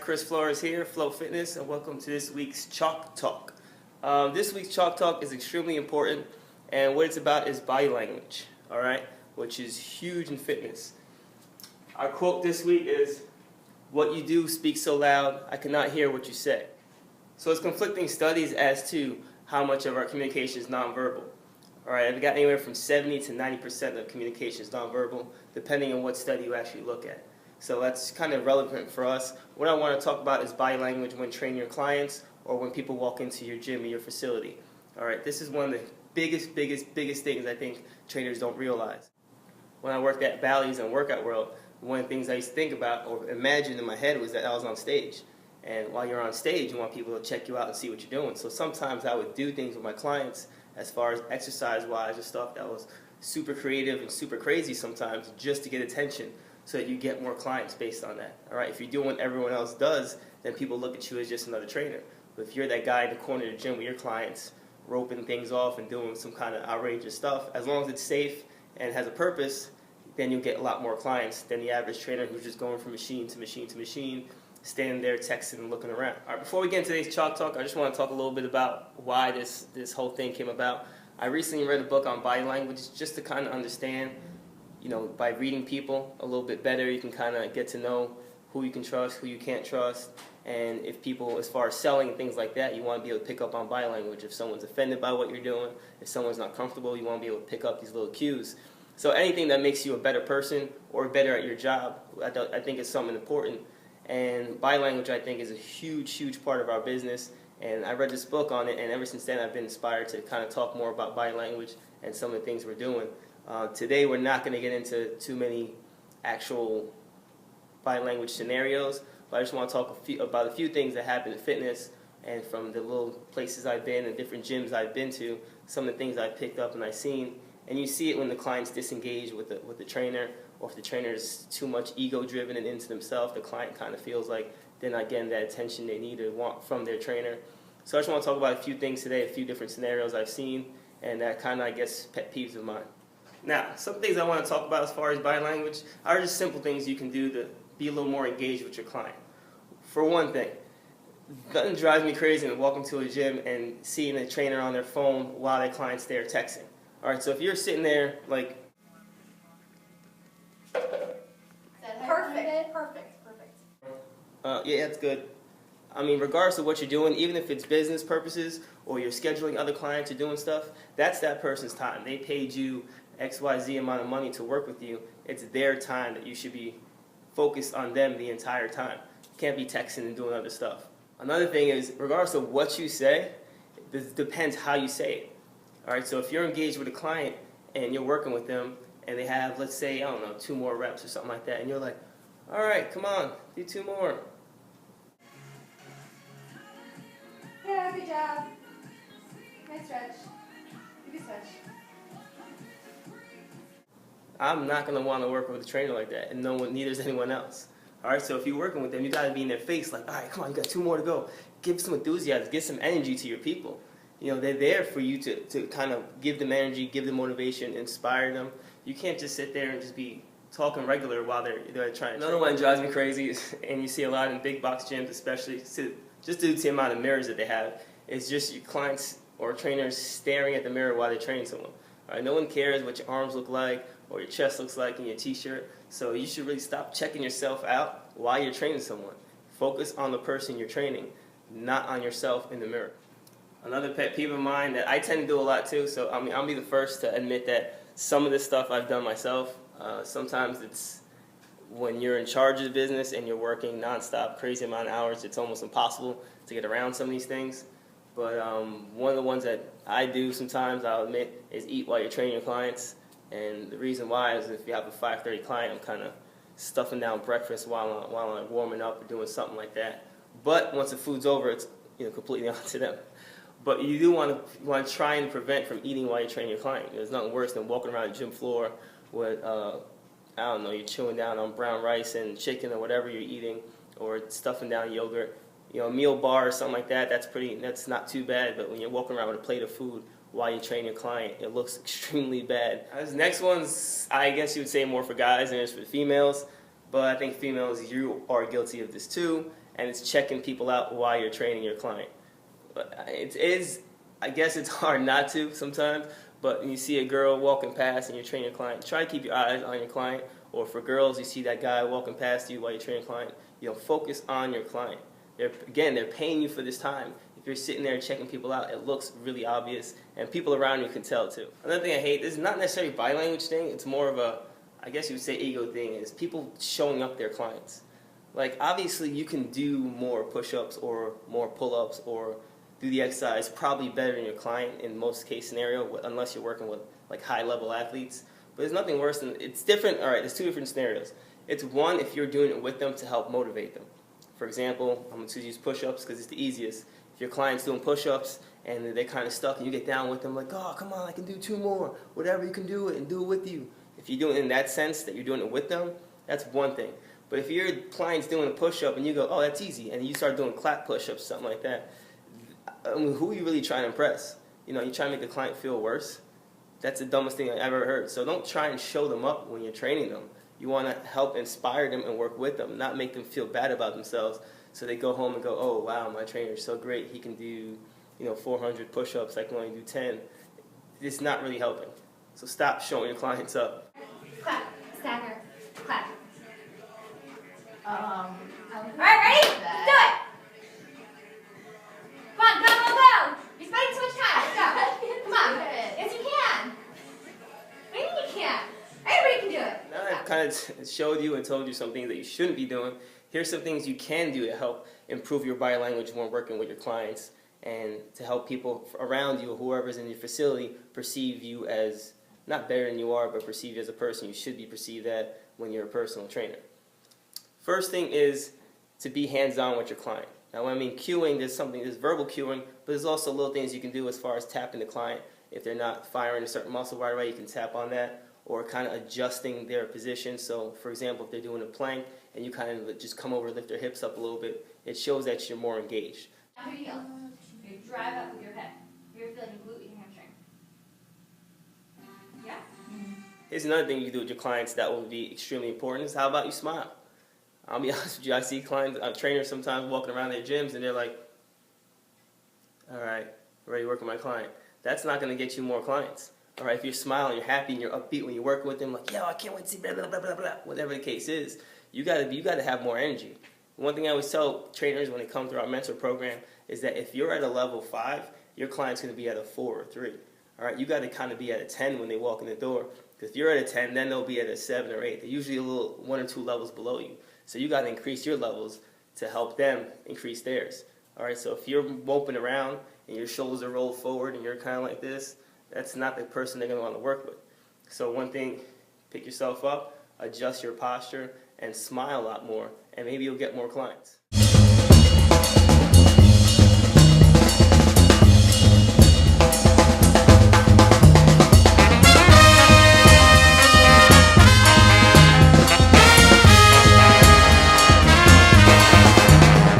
Chris Flores here, FLO Fitness, and welcome to this week's Chalk Talk. This week's Chalk Talk is extremely important, and what it's about is body language, all right, which is huge in fitness. Our quote this week is, "What you do speaks so loud, I cannot hear what you say." So it's conflicting studies as to how much of our communication is nonverbal. All right, I've got anywhere from 70 to 90% of communication is nonverbal, depending on what study you actually look at. So that's kind of relevant for us. What I want to talk about is body language when training your clients or when people walk into your gym or your facility. All right, this is one of the biggest things I think trainers don't realize. When I worked at Bally's and Workout World, one of the things I used to think about or imagine in my head was that I was on stage. And while you're on stage, you want people to check you out and see what you're doing. So sometimes I would do things with my clients as far as exercise-wise and stuff that was super creative and super crazy sometimes just to get attention, so that you get more clients based on that. All right, if you're doing what everyone else does, then people look at you as just another trainer. But if you're that guy in the corner of the gym with your clients, roping things off and doing some kind of outrageous stuff, as long as it's safe and has a purpose, then you'll get a lot more clients than the average trainer who's just going from machine to machine to machine, standing there texting and looking around. All right, before we get into today's Chalk Talk, I just want to talk a little bit about why this whole thing came about. I recently read a book on body language just to kind of understand, you know, by reading people a little bit better, you can kind of get to know who you can trust, who you can't trust, and if people, as far as selling and things like that, you want to be able to pick up on body language. If someone's offended by what you're doing, if someone's not comfortable, you want to be able to pick up these little cues. So anything that makes you a better person or better at your job, I think is something important. And body language, I think, is a huge part of our business. And I read this book on it, and ever since then I've been inspired to kind of talk more about body language and some of the things we're doing. Today we're not going to get into too many actual body language scenarios, but I just want to talk about a few things that happen in fitness, and from the little places I've been and different gyms I've been to, some of the things I've picked up and I've seen. And you see it when the clients disengage with the trainer, or if the trainer is too much ego-driven and into themselves, the client kind of feels like they're not getting that attention they need or want from their trainer. So I just want to talk about a few things today, a few different scenarios I've seen, and that kind of, I guess, pet peeves of mine. Now, some things I want to talk about as far as body language are just simple things you can do to be a little more engaged with your client. For one thing, nothing drives me crazy than walking to a gym and seeing a trainer on their phone while their client's there texting. All right, so if you're sitting there like... Perfect. Yeah, that's good. I mean, regardless of what you're doing, even if it's business purposes or you're scheduling other clients or doing stuff, that's that person's time. They paid you XYZ amount of money to work with you. It's their time that you should be focused on them the entire time. You can't be texting and doing other stuff. Another thing is, regardless of what you say, it depends how you say it. All right, so if you're engaged with a client and you're working with them and they have, let's say, I don't know, 2 more reps or something like that, and you're like, all right, come on, do 2 more. Yeah, good job. Nice stretch. Good stretch. I'm not going to want to work with a trainer like that, and neither is anyone else. All right, so if you're working with them, you got to be in their face like, all right, come on, you got 2 more to go. Give some enthusiasm, give some energy to your people. You know, they're there for you to kind of give them energy, give them motivation, inspire them. You can't just sit there and just be talking regular while they're trying. Another one that drives me crazy, and you see a lot in big box gyms, especially just due to the amount of mirrors that they have, is just your clients or trainers staring at the mirror while they're training someone. All right, no one cares what your arms look like or your chest looks like in your t-shirt, so you should really stop checking yourself out while you're training someone. Focus on the person you're training, not on yourself in the mirror. Another pet peeve of mine that I tend to do a lot too, so I mean, I'll be the first to admit that some of this stuff I've done myself. Sometimes it's when you're in charge of the business and you're working nonstop, crazy amount of hours, it's almost impossible to get around some of these things. But one of the ones that I do sometimes, I'll admit, is eat while you're training your clients. And the reason why is if you have a 5:30 client, I'm kind of stuffing down breakfast while I'm warming up or doing something like that. But once the food's over, it's completely on to them. But you do want to try and prevent from eating while you're training your client. There's nothing worse than walking around the gym floor with, I don't know, you're chewing down on brown rice and chicken or whatever you're eating, or stuffing down yogurt. You know, a meal bar or something like that, that's not too bad. But when you're walking around with a plate of food while you train your client, it looks extremely bad. This next one's, I guess you would say, more for guys than it is for females. But I think females, you are guilty of this too. and it's checking people out while you're training your client. But it is, I guess it's hard not to sometimes, but when you see a girl walking past and you're training your client, try to keep your eyes on your client. Or for girls, you see that guy walking past you while you're training your client, focus on your client. They're paying you for this time. If you're sitting there checking people out, it looks really obvious, and people around you can tell too. Another thing I hate, this is not necessarily a body language thing, it's more of a, I guess you would say ego thing, is people showing up their clients. Like, obviously you can do more push-ups or more pull-ups or do the exercise probably better than your client in most case scenario, unless you're working with like high-level athletes. But there's nothing worse than, it's different, all right, there's two different scenarios. It's one, if you're doing it with them to help motivate them. For example, I'm going to use push-ups because it's the easiest. If your client's doing push-ups and they're kind of stuck and you get down with them like, oh, come on, I can do 2 more. Whatever, you can do it and do it with you. If you do it in that sense that you're doing it with them, that's one thing. But if your client's doing a push-up and you go, oh, that's easy, and you start doing clap push-ups, something like that, I mean, who are you really trying to impress? You trying to make the client feel worse? That's the dumbest thing I've ever heard. So don't try and show them up when you're training them. You want to help inspire them and work with them, not make them feel bad about themselves so they go home and go, oh, wow, my trainer's so great. He can do 400 push-ups. I can only do 10. It's not really helping. So stop showing your clients up. Clap. Stagger. Clap. All right, ready? Do it. Come on, go. You're spending too much time. Let's go. Come on. Yes, you can. What do you mean you can't? Everybody can do it. Now I've kind of showed you and told you some things that you shouldn't be doing. Here's some things you can do to help improve your body language when working with your clients and to help people around you, whoever's in your facility, perceive you as not better than you are, but perceive you as a person you should be perceived at when you're a personal trainer. First thing is to be hands-on with your client. Now when I mean cueing, there's verbal cueing, but there's also little things you can do as far as tapping the client. If they're not firing a certain muscle right away, you can tap on that, or kind of adjusting their position. So for example, if they're doing a plank and you kind of just come over and lift their hips up a little bit, it shows that you're more engaged. Now your heel. You drive up with your head. You're feeling your glute and your hamstring. Yeah? Here's another thing you can do with your clients that will be extremely important is how about you smile? I'll be honest with you, I see trainers sometimes walking around their gyms and they're like, all right, ready to work with my client. That's not going to get you more clients. All right, if you're smiling, you're happy, and you're upbeat when you're working with them, like, yo, I can't wait to see blah, blah, blah, blah, blah, whatever the case is, you gotta have more energy. One thing I always tell trainers when they come through our mentor program is that if you're at a level 5, your client's going to be at a 4 or 3. All right, you got to kind of be at a 10 when they walk in the door. Because if you're at a 10, then they'll be at a 7 or 8. They're usually a little 1 or 2 levels below you. So you got to increase your levels to help them increase theirs. All right, so if you're moping around and your shoulders are rolled forward and you're kind of like this, that's not the person they're going to want to work with. So one thing, pick yourself up, adjust your posture, and smile a lot more, and maybe you'll get more clients.